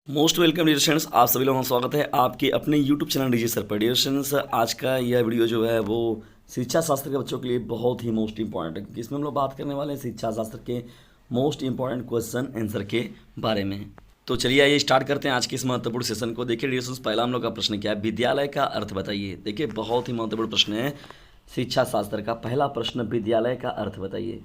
Most welcome dear students, आप सभी लोगों का स्वागत है आपके अपने यूट्यूब चैनल डीजे सर पर। डियर स्टूडेंट्स, आज का यह वीडियो जो है वो शिक्षा शास्त्र के बच्चों के लिए बहुत ही मोस्ट इंपॉर्टेंट है, क्योंकि इसमें हम लोग बात करने वाले हैं शिक्षा शास्त्र के मोस्ट इंपॉर्टेंट क्वेश्चन आंसर के बारे में। तो चलिए आइए स्टार्ट करते हैं आज के इस महत्वपूर्ण सेशन को। देखिए डियर स्टूडेंट्स, पहला हम लोग का प्रश्न क्या है, विद्यालय का अर्थ बताइए। देखिए बहुत ही महत्वपूर्ण प्रश्न है शिक्षा शास्त्र का। पहला प्रश्न, विद्यालय का अर्थ बताइए।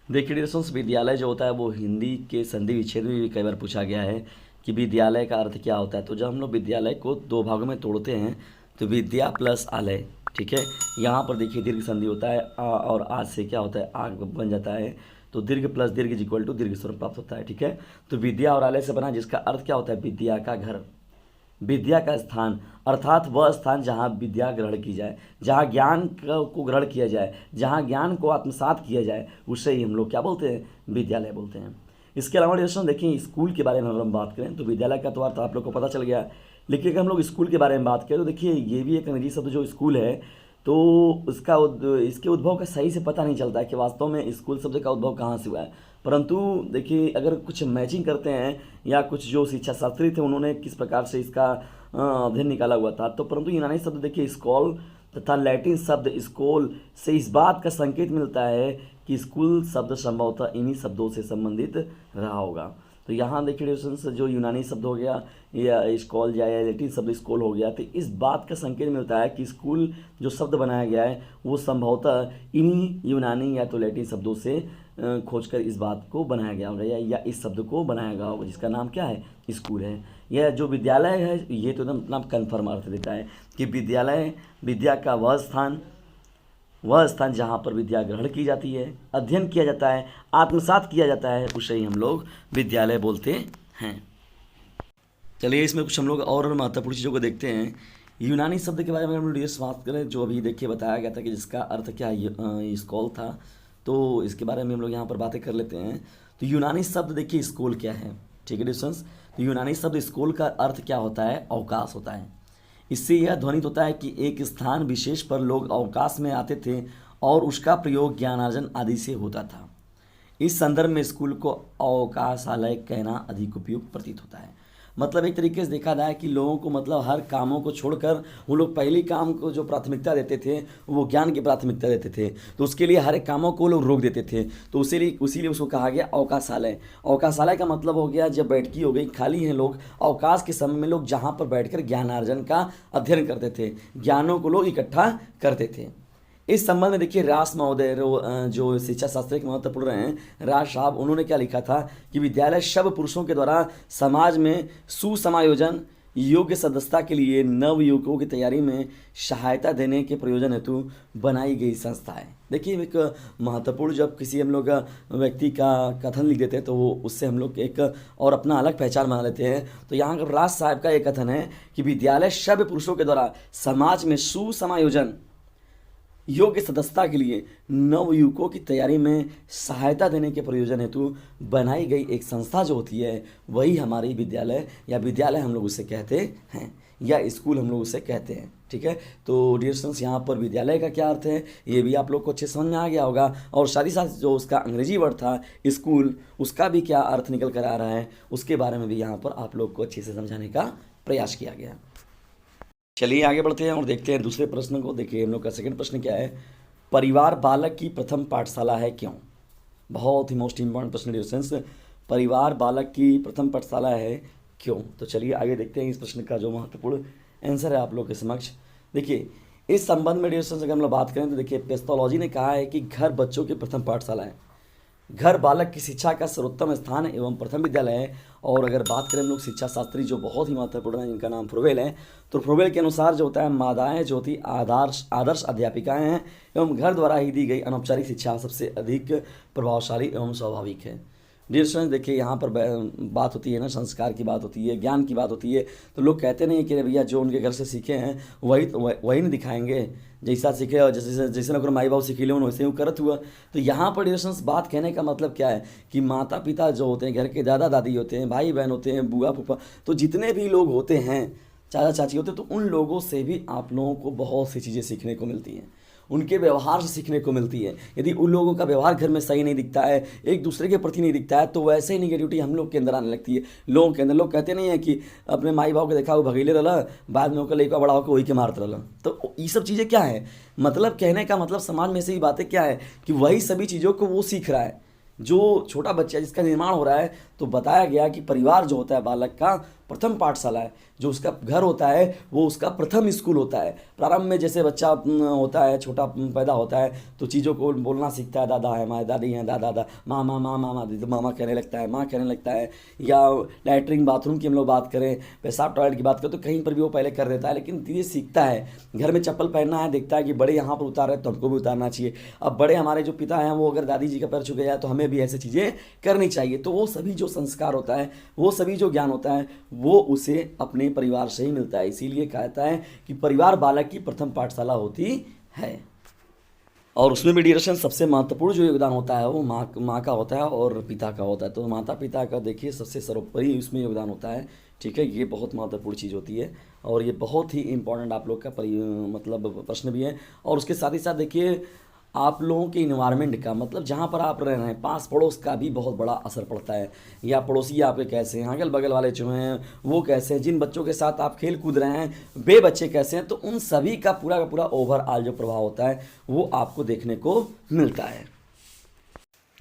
देखिए डियर स्टूडेंट्स, विद्यालय जो होता है वो हिंदी के संधि विच्छेद में भी कई बार पूछा गया है कि विद्यालय का अर्थ क्या होता है। तो जब हम लोग विद्यालय को दो भागों में तोड़ते हैं तो विद्या प्लस आलय, ठीक है, यहाँ पर देखिए दीर्घ संधि होता है आ और आज से क्या होता है आग बन जाता है, तो दीर्घ प्लस दीर्घ इज इक्वल टू दीर्घ स्वरूप प्राप्त होता है, ठीक है। तो विद्या और आलय से बना, जिसका अर्थ क्या होता है, विद्या का घर, विद्या का स्थान, अर्थात वह स्थान जहाँ विद्या ग्रहण की जाए, जहाँ ज्ञान को ग्रहण किया जाए, जहाँ ज्ञान को आत्मसात किया जाए, उसे ही हम लोग क्या बोलते हैं, विद्यालय बोलते हैं। इसके अलावा दोस्तों देखिए, स्कूल के बारे में अगर हम बात करें तो विद्यालय का तो अर्थ आप लोग को पता चल गया, लेकिन अगर हम लोग स्कूल के बारे में बात करें तो देखिए ये भी एक अंग्रेजी शब्द जो स्कूल है, तो इसके उद्भव का सही से पता नहीं चलता है कि वास्तव में स्कूल शब्द का उद्भव कहाँ से हुआ है। परंतु देखिए अगर कुछ मैचिंग करते हैं या कुछ जो शिक्षा शास्त्री थे उन्होंने किस प्रकार से इसका अध्ययन निकाला हुआ था, तो परंतु यूनानी शब्द देखिए स्कॉल तथा लैटिन शब्द स्कोल से इस बात का संकेत मिलता है कि स्कूल शब्द संभवतः इन्हीं शब्दों से संबंधित रहा होगा। तो यहाँ देखिए डिस्टेंस जो यूनानी शब्द हो गया या स्कॉल या लैटिन शब्द स्कूल हो गया, तो इस बात का संकेत मिलता है कि स्कूल जो शब्द बनाया गया है वो संभवतः इन्हीं यूनानी या तो लैटिन शब्दों से खोजकर इस बात को बनाया गया होगा या इस शब्द को बनाया गया होगा, जिसका नाम क्या है, स्कूल है। यह जो विद्यालय है ये तो एकदम नाम कन्फर्म अर्थ देता है कि विद्यालय विद्या का वह स्थान जहाँ पर विद्या ग्रहण की जाती है, अध्ययन किया जाता है, आत्मसात किया जाता है, उसे ही हम लोग विद्यालय बोलते हैं। चलिए इसमें कुछ हम लोग और महत्वपूर्ण चीज़ों को देखते हैं। यूनानी शब्द के बारे में हम लोग बात करें, जो अभी देखिए बताया गया था कि जिसका अर्थ क्या स्कॉल था, तो इसके बारे में हम लोग यहाँ पर बातें कर लेते हैं। तो यूनानी शब्द देखिए स्कूल क्या है, ठीक है डिस्टेंस। तो यूनानी शब्द स्कूल का अर्थ क्या होता है, अवकाश होता है। इससे यह ध्वनित होता है कि एक स्थान विशेष पर लोग अवकाश में आते थे और उसका प्रयोग ज्ञानार्जन आदि से होता था। इस संदर्भ में स्कूल को अवकाशालय कहना अधिक उपयुक्त प्रतीत होता है। मतलब एक तरीके से देखा जाए कि लोगों को मतलब हर कामों को छोड़कर वो लोग पहली काम को जो प्राथमिकता देते थे वो ज्ञान की प्राथमिकता देते थे, तो उसके लिए हर एक कामों को लोग रोक देते थे। तो उसीलिए उसको कहा गया अवकाशालय। अवकाशालय का मतलब हो गया जब बैठकी हो गई, खाली हैं लोग, अवकाश के समय में लोग जहाँ पर बैठकर ज्ञानार्जन का अध्ययन करते थे, ज्ञानों को लोग इकट्ठा करते थे। इस संबंध में देखिए रास महोदय जो शिक्षा शास्त्र के महत्वपूर्ण हैं, राज साहब, उन्होंने क्या लिखा था कि विद्यालय सब पुरुषों के द्वारा समाज में सुसमायोजन, योग्य सदस्यता के लिए नव युवकों की तैयारी में सहायता देने के प्रयोजन हेतु बनाई गई संस्था है। देखिए एक महत्वपूर्ण, जब किसी हम लोग व्यक्ति का कथन लिख देते हैं तो वो उससे हम लोग एक और अपना अलग पहचान बना लेते हैं। तो यहाँ पर राज साहब का एक कथन है कि विद्यालय सब पुरुषों के द्वारा समाज में सुसमायोजन, योग्य सदस्यता के लिए नवयुवकों की तैयारी में सहायता देने के प्रयोजन हेतु बनाई गई एक संस्था जो होती है वही हमारी विद्यालय या विद्यालय हम लोग उसे कहते हैं या स्कूल हम लोग उसे कहते हैं, ठीक है। तो डियर स्टूडेंट्स, यहाँ पर विद्यालय का क्या अर्थ है ये भी आप लोग को अच्छे समझ में आ गया होगा, और साथ ही साथ जो उसका अंग्रेजी वर्ड था स्कूल, उसका भी क्या अर्थ निकल कर आ रहा है उसके बारे में भी यहाँ पर आप लोग को अच्छे से समझाने का प्रयास किया गया। चलिए आगे बढ़ते हैं और देखते हैं दूसरे प्रश्न को। देखिए हम लोग का सेकंड प्रश्न क्या है, परिवार बालक की प्रथम पाठशाला है क्यों। बहुत ही मोस्ट इंपॉर्टेंट प्रश्न डिस्टेंस, परिवार बालक की प्रथम पाठशाला है क्यों। तो चलिए आगे देखते हैं इस प्रश्न का जो महत्वपूर्ण आंसर है आप लोग के समक्ष। देखिए इस संबंध में डिस्टेंस अगर हम लोग बात करें तो देखिए पेथोलॉजी ने कहा है कि घर बच्चों की प्रथम पाठशाला है, घर बालक की शिक्षा का सर्वोत्तम स्थान एवं प्रथम विद्यालय है। और अगर बात करें हम लोग शिक्षा शास्त्री जो बहुत ही महत्वपूर्ण है, इनका नाम फ्रोवेल है, तो फ्रोवेल के अनुसार जो होता है माताएं जो होती आदर्श अध्यापिकाएं हैं एवं घर द्वारा ही दी गई अनौपचारिक शिक्षा सबसे अधिक प्रभावशाली एवं स्वाभाविक है। डियर स्टूडेंट्स, देखिए यहाँ पर बात होती है ना, संस्कार की बात होती है, ज्ञान की बात होती है, तो लोग कहते नहीं कि भैया जो उनके घर से सीखे हैं वही नहीं दिखाएंगे, जैसा सीखे और जैसे ना माई बाप सिखेले वैसे ही करत हुआ। तो यहाँ पर डियर स्टूडेंट्स बात कहने का मतलब क्या है कि माता पिता जो होते हैं, घर के दादा दादी होते हैं, भाई बहन होते हैं, बुआ फूफा, तो जितने भी लोग होते हैं, चाचा चाची होते हैं, तो उन लोगों से भी आप लोगों को बहुत सी चीज़ें सीखने को मिलती हैं। उनके व्यवहार से सीखने को मिलती है। यदि उन लोगों का व्यवहार घर में सही नहीं दिखता है, एक दूसरे के प्रति नहीं दिखता है, तो वैसे ही निगेटिविटी हम लोग के अंदर आने लगती है। लोगों के अंदर, लोग कहते नहीं है कि अपने माई बाप के देखा वो भगीले रहा, बाद में ओकर लइका बड़ा होकर वही के मारत रहा। तो ये सब चीज़ें क्या है, मतलब कहने का मतलब समाज में से ही बातें क्या है कि वही सभी चीज़ों को वो सीख रहा है। जो छोटा बच्चा जिसका निर्माण हो रहा है, तो बताया गया कि परिवार जो होता है बालक का प्रथम पाठशाला है, जो उसका घर होता है वो उसका प्रथम स्कूल होता है। प्रारंभ में जैसे बच्चा होता है, छोटा पैदा होता है, तो चीज़ों को बोलना सीखता है, दादा है हमारे, दादी हैं, दादा दादा, मामा मामा मामा, तो मामा कहने लगता है, माँ कहने लगता है। या लैट्रिन बाथरूम की हम लोग बात करें, पेशाब टॉयलेट की बात करें, तो कहीं पर भी वो पहले कर देता है, लेकिन धीरे सीखता है। घर में चप्पल पहनना है, देखता है कि बड़े यहाँ पर उतार रहे तो हमको भी उतारना चाहिए। अब बड़े हमारे जो पिता हैं वो अगर दादी जी का पैर छू गया तो हमें भी ऐसी चीज़ें करनी चाहिए। तो वो सभी जो संस्कार होता है, वो सभी जो ज्ञान होता है, वो उसे अपने परिवार से ही मिलता है। इसीलिए कहता है कि परिवार बालक की प्रथम पाठशाला होती है। और उसमें भी डियरेक्शन सबसे महत्वपूर्ण जो योगदान होता है वो माँ का होता है और पिता का होता है। तो माता पिता का देखिए सबसे सर्वोपरि उसमें योगदान होता है। ठीक है, ये बहुत महत्वपूर्ण चीज़ होती है और ये बहुत ही इंपॉर्टेंट आप लोग का मतलब प्रश्न भी है। और उसके साथ ही साथ देखिए आप लोगों के इन्वायरमेंट का, मतलब जहाँ पर आप रह रहे हैं, पास पड़ोस का भी बहुत बड़ा असर पड़ता है। या पड़ोसी आपके कैसे हैं, अगल बगल वाले जो हैं वो कैसे हैं, जिन बच्चों के साथ आप खेल कूद रहे हैं वे बच्चे कैसे हैं, तो उन सभी का पूरा ओवरऑल जो प्रभाव होता है वो आपको देखने को मिलता है।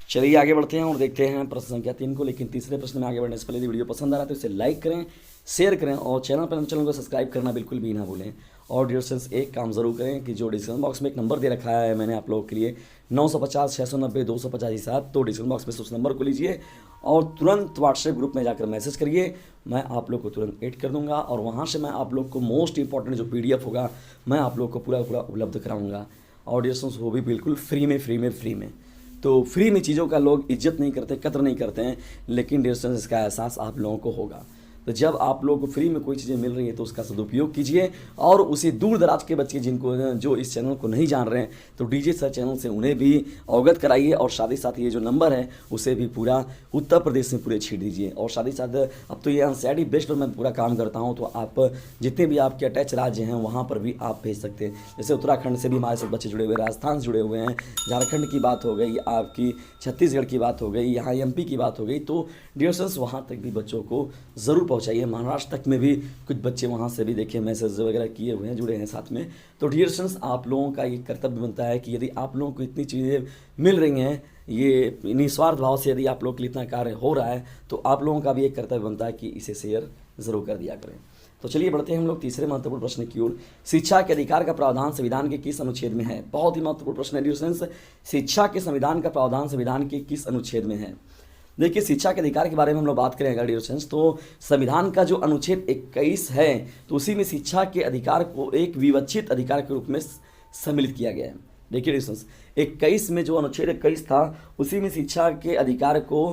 चलिए आगे बढ़ते हैं और देखते हैं प्रश्न संख्या 3 को। लेकिन तीसरे प्रश्न में आगे बढ़ने से पहले यदि वीडियो पसंद आ रहा है तो इसे लाइक करें, शेयर करें और चैनल को सब्सक्राइब करना बिल्कुल भी ना भूलें। और डियर फ्रेंड्स एक काम ज़रूर करें कि जो डिस्क्रिप्शन बॉक्स में एक नंबर दे रखा है मैंने आप लोगों के लिए 950 690 285, तो डिस्क्रिप्शन बॉक्स में से उस नंबर को लीजिए और तुरंत व्हाट्सएप ग्रुप में जाकर मैसेज करिए। मैं आप लोग को तुरंत ऐड कर दूंगा और वहाँ से मैं आप लोग को मोस्ट इंपॉर्टेंट जो PDF होगा मैं आप लोग को पूरा उपलब्ध कराऊंगा। और डियर फ्रेंड्स वो भी बिल्कुल फ्री में। तो फ्री में चीज़ों का लोग इज्जत नहीं करते, कदर नहीं करते हैं, लेकिन डियर फ्रेंड्स इसका एहसास आप लोगों को होगा। तो जब आप लोगों को फ्री में कोई चीज़ें मिल रही है तो उसका सदुपयोग कीजिए। और उसी दूर दराज के बच्चे जो इस चैनल को नहीं जान रहे हैं तो DJ सर चैनल से उन्हें भी अवगत कराइए। और साथ ही साथ ये जो नंबर है उसे भी पूरा उत्तर प्रदेश में पूरे छीड़ दीजिए। और साथ ही साथ अब तो ये NCERT बेस्ड पर मैं पूरा काम करता हूँ, तो आप जितने भी आपके अटैच राज्य हैं वहाँ पर भी आप भेज सकते हैं। जैसे उत्तराखंड से भी हमारे साथ बच्चे जुड़े हुए, राजस्थान से जुड़े हुए हैं, झारखंड की बात हो गई, आपकी छत्तीसगढ़ की बात हो गई, यहाँ MP की बात हो गई। तो डियर फ्रेंड्स वहाँ तक भी बच्चों को ज़रूर पहुँचाइए। महाराष्ट्र तक में भी कुछ बच्चे वहाँ से भी देखिए मैसेज वगैरह किए हुए हैं, जुड़े हैं साथ में। तो डियर फ्रेंड्स आप लोगों का ये कर्तव्य बनता है कि यदि आप लोगों को इतनी चीज़ें मिल रही हैं, ये निस्वार्थ भाव से यदि आप लोगों के लिए इतना कार्य हो रहा है, तो आप लोगों का भी एक कर्तव्य बनता है कि इसे शेयर ज़रूर कर दिया करें। तो चलिए बढ़ते हैं हम लोग तीसरे महत्वपूर्ण प्रश्न की ओर। शिक्षा के अधिकार का प्रावधान संविधान के किस अनुच्छेद में है? बहुत ही महत्वपूर्ण प्रश्न है डियर फ्रेंड्स। शिक्षा के संविधान का प्रावधान संविधान के किस अनुच्छेद में है? देखिए शिक्षा के अधिकार के बारे में हम लोग बात करेंगे डियर फ्रेंड्स, तो संविधान का जो अनुच्छेद 21 है तो उसी में शिक्षा के अधिकार को एक विवक्षित अधिकार के रूप में सम्मिलित किया गया है। देखिए डियर फ्रेंड्स 21 में जो अनुच्छेद 21 था उसी में शिक्षा के अधिकार को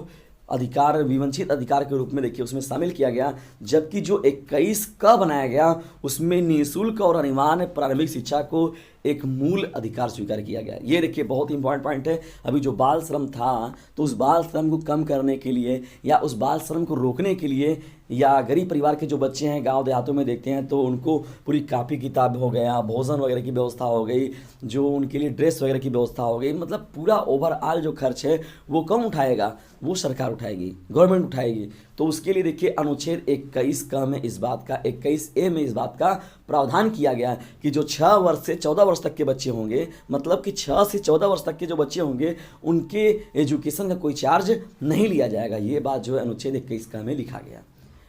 विवंचित अधिकार के रूप में देखिए उसमें शामिल किया गया। जबकि जो 21 का बनाया गया उसमें निःशुल्क और अनिवार्य प्रारंभिक शिक्षा को एक मूल अधिकार स्वीकार किया गया। ये देखिए बहुत इंपॉर्टेंट पॉइंट है। अभी जो बाल श्रम था तो उस बाल श्रम को कम करने के लिए या उस बाल श्रम को रोकने के लिए, या गरीब परिवार के जो बच्चे हैं गांव देहातों में देखते हैं तो उनको पूरी कापी किताब हो गया, भोजन वगैरह की व्यवस्था हो गई, जो उनके लिए ड्रेस वगैरह की व्यवस्था हो गई, मतलब पूरा ओवरऑल जो खर्च है वो कौन उठाएगा? वो सरकार उठाएगी, गवर्नमेंट उठाएगी। तो उसके लिए देखिए अनुच्छेद 21 का में इस बात का 21A में इस बात का प्रावधान किया गया कि जो 6 वर्ष से 14 वर्ष तक के बच्चे होंगे, मतलब कि 6 से 14 वर्ष तक के जो बच्चे होंगे उनके एजुकेशन का कोई चार्ज नहीं लिया जाएगा। ये बात जो है अनुच्छेद 21 का में लिखा गया।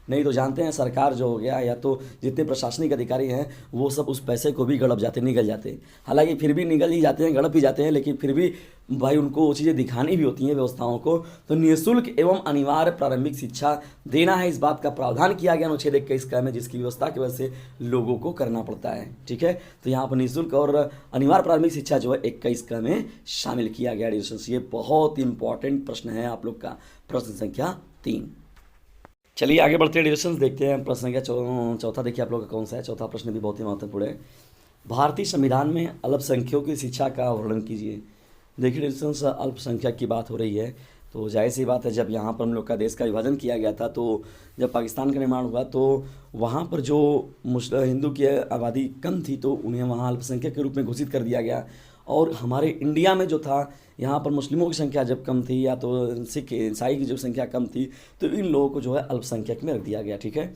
नहीं तो जानते हैं सरकार जो हो गया या तो जितने प्रशासनिक अधिकारी हैं वो सब उस पैसे को भी गड़प जाते, निगल जाते। हालांकि फिर भी निगल ही जाते हैं, गड़प ही जाते हैं, लेकिन फिर भी भाई उनको वो चीज़ें दिखानी भी होती हैं व्यवस्थाओं को। तो निःशुल्क एवं अनिवार्य प्रारंभिक शिक्षा देना है, इस बात का प्रावधान किया गया अनुच्छेद 21 का में, जिसकी व्यवस्था की वजह से लोगों को करना पड़ता है। ठीक है, तो यहाँ पर निःशुल्क और अनिवार्य प्रारंभिक शिक्षा जो है 21 का में शामिल किया गया। ये बहुत इंपॉर्टेंट प्रश्न है आप लोग का, प्रश्न संख्या 3। चलिए आगे बढ़ते हैं डिविजन, देखते हैं प्रश्न संख्या चौथा। देखिए आप लोग का कौन सा है चौथा प्रश्न, भी बहुत ही महत्वपूर्ण है। भारतीय संविधान में अल्पसंख्यकों की शिक्षा का वर्णन कीजिए। देखिए डिविजन अल्पसंख्यक की बात हो रही है तो जाहिर सी बात है, जब यहाँ पर हम लोग का देश का विभाजन किया गया था तो जब पाकिस्तान का निर्माण हुआ तो वहाँ पर जो हिंदू की आबादी कम थी तो उन्हें वहाँ अल्पसंख्यक के रूप में घोषित कर दिया गया। और हमारे इंडिया में जो था, यहाँ पर मुस्लिमों की संख्या जब कम थी या तो सिख ईसाई की जो संख्या कम थी, तो इन लोगों को जो है अल्पसंख्यक में रख दिया गया। ठीक है,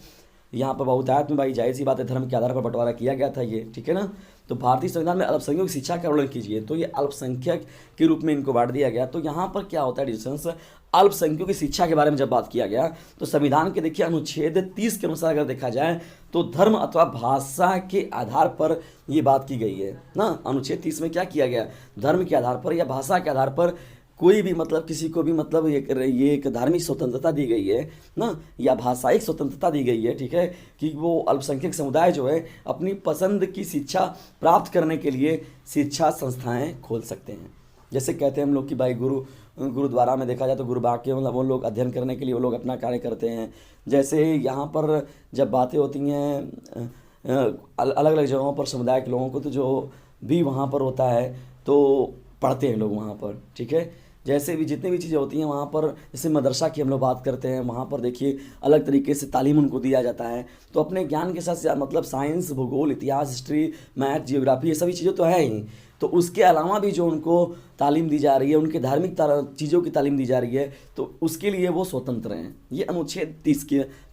यहाँ पर बहुतायत में भाई जाहिर सी बात है धर्म के आधार पर बंटवारा किया गया था ये। ठीक है ना, तो भारतीय संविधान में अल्पसंख्यकों की शिक्षा का वर्णन कीजिए, तो ये अल्पसंख्यक के रूप में इनको बांट दिया गया। तो यहाँ पर क्या होता है डिस्टेंस, अल्पसंख्यकों की शिक्षा के बारे में जब बात किया गया तो संविधान के देखिए अनुच्छेद 30 के अनुसार अगर देखा जाए तो धर्म अथवा भाषा के आधार पर ये बात की गई है ना। अनुच्छेद 30 में क्या किया गया, धर्म के आधार पर या भाषा के आधार पर कोई भी मतलब किसी को भी मतलब ये एक धार्मिक स्वतंत्रता दी गई है ना, या भाषाई स्वतंत्रता दी गई है। ठीक है, कि वो अल्पसंख्यक समुदाय जो है अपनी पसंद की शिक्षा प्राप्त करने के लिए शिक्षा संस्थाएं खोल सकते हैं। जैसे कहते हैं हम लोग कि भाई गुरुद्वारा में देखा जाए तो गुरुबाग के मतलब वो लोग अध्ययन करने के लिए वो लोग अपना कार्य करते हैं। जैसे यहाँ पर जब बातें होती हैं अलग अलग जगहों पर समुदाय के लोगों को, तो जो भी वहाँ पर होता है तो पढ़ते हैं लोग वहाँ पर। ठीक है, जैसे भी जितनी भी चीज़ें होती हैं वहाँ पर, जैसे मदरसा की हम लोग बात करते हैं, वहाँ पर देखिए अलग तरीके से तालीम उनको दिया जाता है। तो अपने ज्ञान के साथ मतलब साइंस, भूगोल, इतिहास, हिस्ट्री, मैथ, जियोग्राफी, ये सभी चीज़ें तो है ही, तो उसके अलावा भी जो उनको तालीम दी जा रही है, उनके धार्मिक चीज़ों की तालीम दी जा रही है, तो उसके लिए वो स्वतंत्र हैं। ये अनुच्छेद 30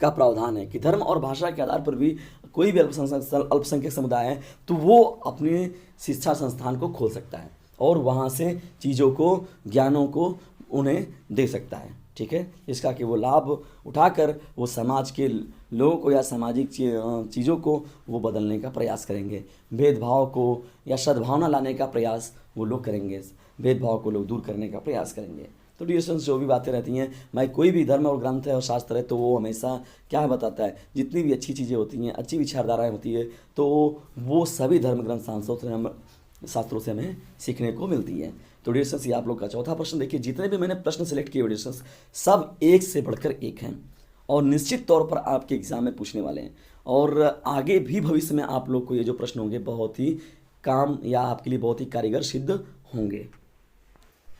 का प्रावधान है कि धर्म और भाषा के आधार पर भी कोई भी अल्पसंख्यक समुदाय है तो वो अपने शिक्षा संस्थान को खोल सकता है और वहाँ से चीज़ों को, ज्ञानों को उन्हें दे सकता है। ठीक है, इसका कि वो लाभ उठाकर वो समाज के लोगों को या सामाजिक चीज़ों को वो बदलने का प्रयास करेंगे। भेदभाव को या सद्भावना लाने का प्रयास वो लोग करेंगे, भेदभाव को लोग दूर करने का प्रयास करेंगे। तो डियर स्टूडेंट्स, जो भी बातें रहती हैं, भाई कोई भी धर्म और ग्रंथ है और शास्त्र है तो वो हमेशा क्या बताता है, जितनी भी अच्छी चीज़ें होती हैं, अच्छी विचारधाराएँ होती है, तो वो सभी धर्म ग्रंथ शास्त्रों से हमें सीखने को मिलती है। तो डियर स्टूडेंट्स, ये आप लोग का चौथा प्रश्न देखिए। जितने भी मैंने प्रश्न सेलेक्ट किए डियर स्टूडेंट्स, सब एक से बढ़कर एक हैं और निश्चित तौर पर आपके एग्जाम में पूछने वाले हैं, और आगे भी भविष्य में आप लोग को ये जो प्रश्न होंगे बहुत ही काम या आपके लिए बहुत ही कारीगर सिद्ध होंगे।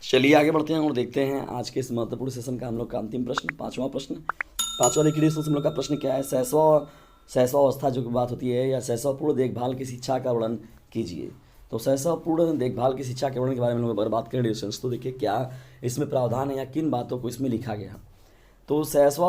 चलिए आगे बढ़ते हैं और देखते हैं आज के इस महत्वपूर्ण सेशन का हम लोग का अंतिम प्रश्न, पांचवा प्रश्न। पांचवा देखिए हम लोग का प्रश्न क्या है, शैशव अवस्था जो बात होती है या शैशवपूर्ण देखभाल की शिक्षा का वर्णन कीजिए। तो शैशवपूर्ण देखभाल की शिक्षा के वर्णन के बारे में लोग बात करें डिस्टेंस, तो देखिए क्या इसमें प्रावधान है या किन बातों को इसमें लिखा गया। तो शैशव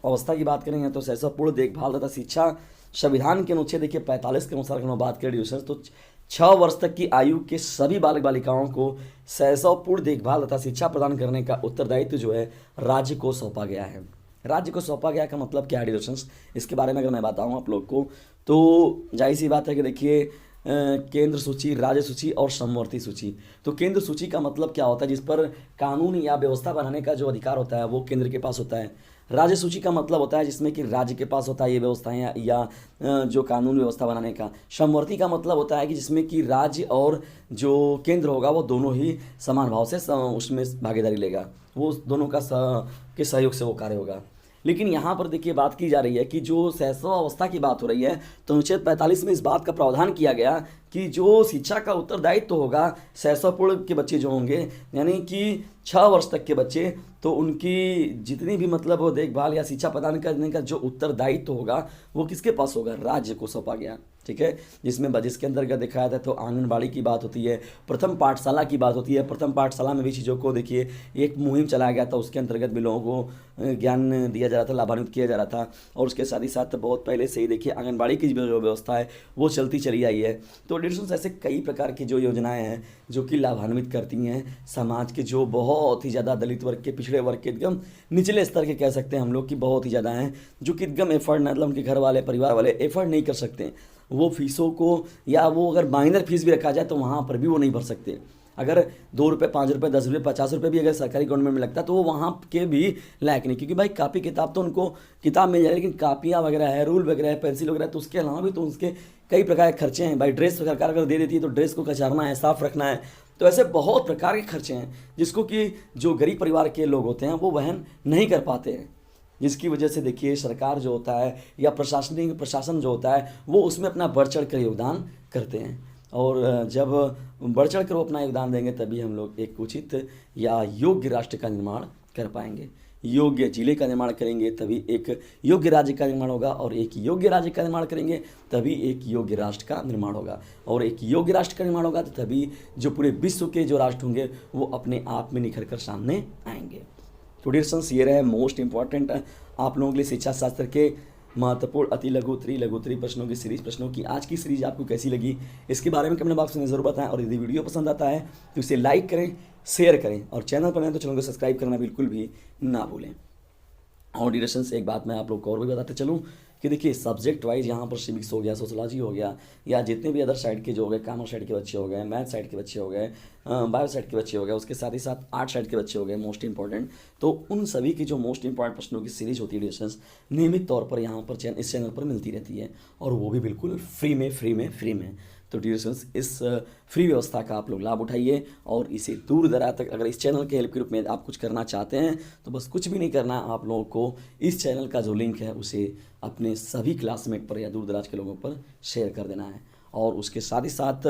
अवस्था की बात करेंगे तो शैशवपूर्ण देखभाल तथा शिक्षा संविधान के अनुच्छेद देखिए 45 के अनुसार अगर हम बात करें डिस्टेंस, तो 6 वर्ष तक की आयु के सभी बालक बालिकाओं को शैशवपूर्ण देखभाल तथा शिक्षा प्रदान करने का उत्तरदायित्व जो है राज्य को सौंपा गया है। राज्य को सौंपा गया का मतलब क्या है डिस्टेंस, इसके बारे में अगर मैं बताऊँ आप लोग को, तो जाहिर सी बात है कि देखिए केंद्र सूची, राज्य सूची और समवर्ती सूची। तो केंद्र सूची का मतलब क्या होता है, जिस पर कानून या व्यवस्था बनाने का जो अधिकार होता है वो केंद्र के पास होता है। राज्य सूची का मतलब होता है जिसमें कि राज्य के पास होता है ये व्यवस्थाएं या जो कानून व्यवस्था बनाने का। समवर्ती का मतलब होता है कि जिसमें कि राज्य और जो केंद्र होगा वो दोनों ही समान भाव से उसमें भागीदारी लेगा, वो दोनों का के सहयोग से वो कार्य होगा। लेकिन यहाँ पर देखिए बात की जा रही है कि जो शैशव अवस्था की बात हो रही है, तो अनुच्छेद 45 में इस बात का प्रावधान किया गया कि जो शिक्षा का उत्तरदायित्व तो होगा शैशवपूर्ण के बच्चे जो होंगे, यानी कि 6 वर्ष तक के बच्चे, तो उनकी जितनी भी मतलब वो देखभाल या शिक्षा प्रदान करने का जो उत्तरदायित्व तो होगा वो किसके पास होगा, राज्य को सौंपा गया। ठीक है, जिसके अंतर्गत दिखाया था तो आंगनबाड़ी की बात होती है, प्रथम पाठशाला की बात होती है। प्रथम पाठशाला में भी चीज़ों को देखिए एक मुहिम चलाया गया था, उसके अंतर्गत भी लोगों को ज्ञान दिया जा रहा था, लाभान्वित किया जा रहा था। और उसके साथ ही साथ बहुत पहले से ही देखिए आंगनबाड़ी की जो व्यवस्था है वो चलती चली आई है। तो डिस्टेंस ऐसे कई प्रकार की जो योजनाएं हैं जो कि लाभान्वित करती हैं समाज के जो बहुत ही ज़्यादा दलित वर्ग के, पिछड़े वर्ग के, एकदम निचले स्तर के कह सकते हैं हम लोग कि बहुत ही ज़्यादा हैं, जो कि एकदम एफर्ट मतलब उनके घर वाले परिवार वाले एफर्ट नहीं कर सकते वो फीसों को, या वो अगर माइनर फीस भी रखा जाए तो वहाँ पर भी वो नहीं भर सकते। अगर 2 रुपये, 5 रुपये, 10 रुपये, 50 रुपये भी अगर सरकारी गवर्नमेंट में लगता है तो वो वहाँ के भी लायक नहीं, क्योंकि भाई कापी किताब तो उनको किताब मिल जाए, लेकिन कापियाँ वगैरह है, रूल वगैरह है, पेंसिल वगैरह, तो उसके अलावा भी तो उसके कई प्रकार के खर्चे हैं। भाई ड्रेस सरकार अगर दे देती है तो ड्रेस को कचारना है, साफ़ रखना है, तो ऐसे बहुत प्रकार के खर्चे हैं जिसको कि जो गरीब परिवार के लोग होते हैं वो वहन नहीं कर पाते हैं, जिसकी वजह से देखिए सरकार जो होता है या प्रशासन जो होता है वो उसमें अपना बढ़ चढ़ कर योगदान करते हैं। और जब बढ़ चढ़ कर वो अपना योगदान देंगे तभी हम लोग एक उचित या योग्य राष्ट्र का निर्माण कर पाएंगे। योग्य जिले का निर्माण करेंगे तभी एक योग्य राज्य का निर्माण होगा, और एक योग्य राज्य का निर्माण करेंगे तभी एक योग्य राष्ट्र का निर्माण होगा, और एक योग्य राष्ट्र का निर्माण होगा तो तभी जो पूरे विश्व के जो राष्ट्र होंगे वो अपने आप में निखर कर सामने आएंगे। तो डियर स्टूडेंट्स, ये रहे मोस्ट इंपॉर्टेंट आप लोगों के लिए शिक्षा शास्त्र के महत्वपूर्ण अति लघु उत्तरी प्रश्नों की सीरीज प्रश्नों की आज की सीरीज आपको कैसी लगी इसके बारे में कमेंट बॉक्स में ज़रूर बताएं, और यदि वीडियो पसंद आता है तो इसे लाइक करें, शेयर करें, और चैनल पर नए तो चैनल को सब्सक्राइब करना बिल्कुल भी ना भूलें। और डियर स्टूडेंट्स, एक बात मैं आप लोग को और भी बताते चलूँ कि देखिए सब्जेक्ट वाइज यहाँ पर सिविक्स हो गया, सोशोलॉजी हो गया, या जितने भी अदर साइड के जो हो गए, कॉमर्स साइड के बच्चे हो गए, मैथ साइड के बच्चे हो गए, बायो साइड के बच्चे हो गए, उसके साथ ही साथ आर्ट साइड के बच्चे हो गए मोस्ट इंपॉर्टेंट, तो उन सभी की जो मोस्ट इंपॉर्टेंट प्रश्नों की सीरीज होती है डियर स्टूडेंट्स नियमित तौर पर यहाँ पर इस चैनल पर मिलती रहती है, और वो भी बिल्कुल फ्री में। तो डियर स्टूडेंट्स, इस फ्री व्यवस्था का आप लोग लाभ उठाइए, और इसे दूर दराज तक अगर इस चैनल के हेल्प के रूप में आप कुछ करना चाहते हैं तो बस कुछ भी नहीं करना, आप लोगों को इस चैनल का जो लिंक है उसे अपने सभी क्लासमेट पर या दूर दराज के लोगों पर शेयर कर देना है। और उसके साथ ही साथ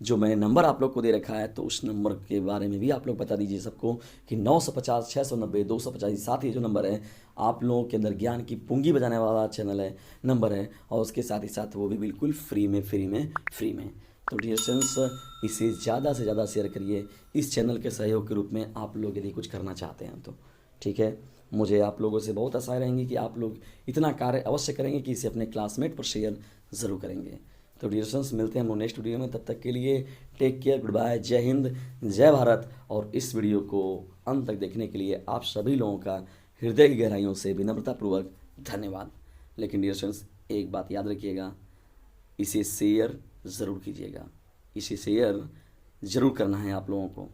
जो मैंने नंबर आप लोग को दे रखा है तो उस नंबर के बारे में भी आप लोग बता दीजिए सबको कि 950 690 250, साथ ही जो नंबर है आप लोगों के अंदर ज्ञान की पूंगी बजाने वाला चैनल है, नंबर है, और उसके साथ ही साथ वो भी बिल्कुल फ्री में। तो डियर स्टूडेंट्स, इसे ज़्यादा से ज़्यादा शेयर करिए इस चैनल के सहयोग के रूप में आप लोग यदि कुछ करना चाहते हैं तो, ठीक है। मुझे आप लोगों से बहुत आशा रहेंगी कि आप लोग इतना कार्य अवश्य करेंगे कि इसे अपने क्लासमेट पर शेयर ज़रूर करेंगे। तो डियर स्टूडेंट्स, मिलते हैं हम लोग नेक्स्ट वीडियो में, तब तक के लिए टेक केयर, गुड बाय, जय हिंद, जय भारत। और इस वीडियो को अंत तक देखने के लिए आप सभी लोगों का हृदय की गहराइयों से विनम्रतापूर्वक धन्यवाद। लेकिन डियर स्टूडेंट्स, एक बात याद रखिएगा, इसे शेयर ज़रूर कीजिएगा, इसे शेयर ज़रूर करना है आप लोगों को।